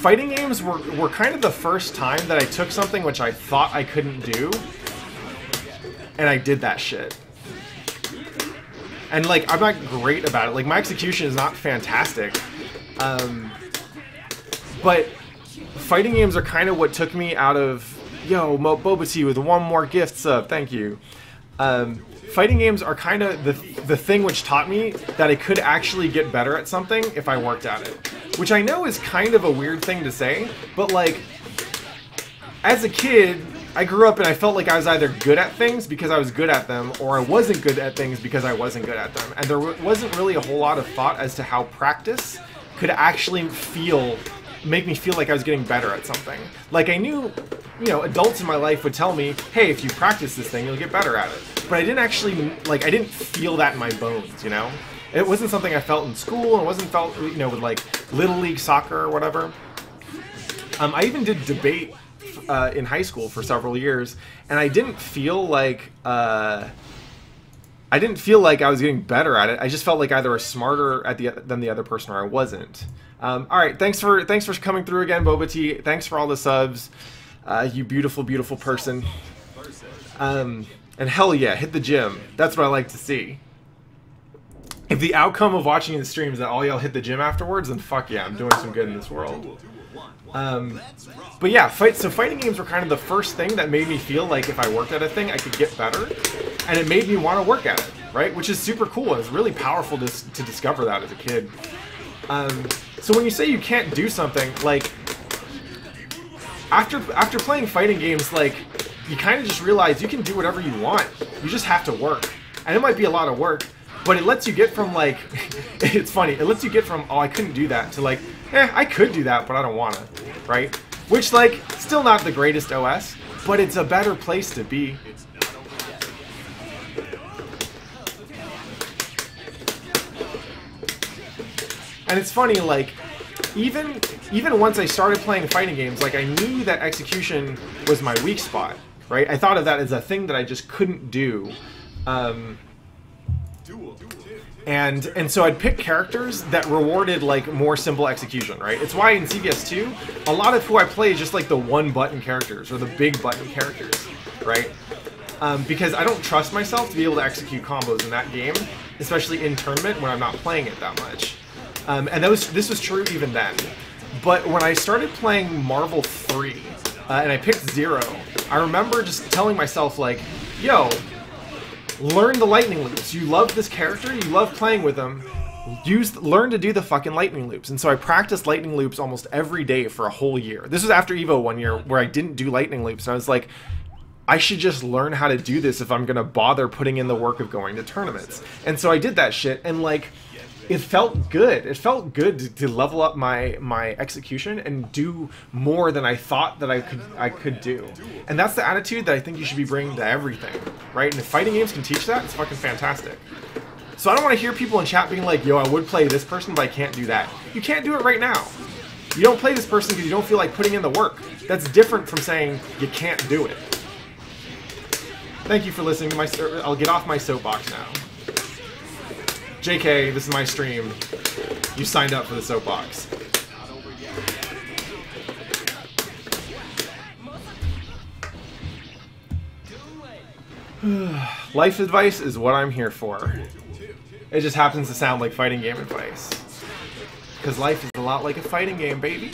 fighting games were kind of the first time that I took something which I thought I couldn't do, and I did that shit. And, like, I'm not great about it. Like, my execution is not fantastic. But fighting games are kind of what took me out of, yo, Boba Tea with one more gift sub, thank you. Fighting games are kind of the thing which taught me that I could actually get better at something if I worked at it. Which I know is kind of a weird thing to say, but, like, as a kid, I grew up and I felt like I was either good at things because I was good at them, or I wasn't good at things because I wasn't good at them. And there wasn't really a whole lot of thought as to how practice could actually make me feel like I was getting better at something. Like, I knew, you know, adults in my life would tell me, hey, if you practice this thing, you'll get better at it. But I didn't actually, like, I didn't feel that in my bones, you know? It wasn't something I felt in school, and it wasn't felt, you know, with, like, Little League soccer or whatever. I even did debate in high school for several years, and I didn't feel like, I was getting better at it. I just felt like either I was smarter than the other person, or I wasn't. All right, thanks for coming through again, Boba Tea. Thanks for all the subs, you beautiful, beautiful person. And hell yeah, hit the gym. That's what I like to see. If the outcome of watching the stream is that all y'all hit the gym afterwards, then fuck yeah, I'm doing some good in this world. But yeah, fighting games were kind of the first thing that made me feel like if I worked at a thing, I could get better. And it made me want to work at it, right? Which is super cool. It's really powerful to discover that as a kid. So when you say you can't do something, like, after playing fighting games, like, you kind of just realize you can do whatever you want. You just have to work. And it might be a lot of work, but it lets you get from, like, it's funny, it lets you get from, oh, I couldn't do that, to, like, I could do that, but I don't want to, right? Which, like, still not the greatest OS, but it's a better place to be. And it's funny, like, even once I started playing fighting games, like, I knew that execution was my weak spot, right? I thought of that as a thing that I just couldn't do. And so I'd pick characters that rewarded, like, more simple execution, right? It's why in CVS2, a lot of who I play is just, like, the one-button characters, or the big-button characters, right? Because I don't trust myself to be able to execute combos in that game, especially in tournament when I'm not playing it that much. And this was true even then. But when I started playing Marvel 3, and I picked Zero, I remember just telling myself, like, yo, learn the lightning loops. You love this character, you love playing with them, learn to do the fucking lightning loops. And so I practiced lightning loops almost every day for a whole year. This was after EVO 1 year, where I didn't do lightning loops, and I was like, I should just learn how to do this if I'm gonna bother putting in the work of going to tournaments. And so I did that shit, and, like, it felt good. It felt good to level up my execution and do more than I thought that I could do. And that's the attitude that I think you should be bringing to everything, right? And if fighting games can teach that, it's fucking fantastic. So I don't want to hear people in chat being like, yo, I would play this person, but I can't do that. You can't do it right now. You don't play this person because you don't feel like putting in the work. That's different from saying you can't do it. Thank you for listening to my... I'll get off my soapbox now. JK, this is my stream. You signed up for the soapbox. Life advice is what I'm here for. It just happens to sound like fighting game advice. Because life is a lot like a fighting game, baby.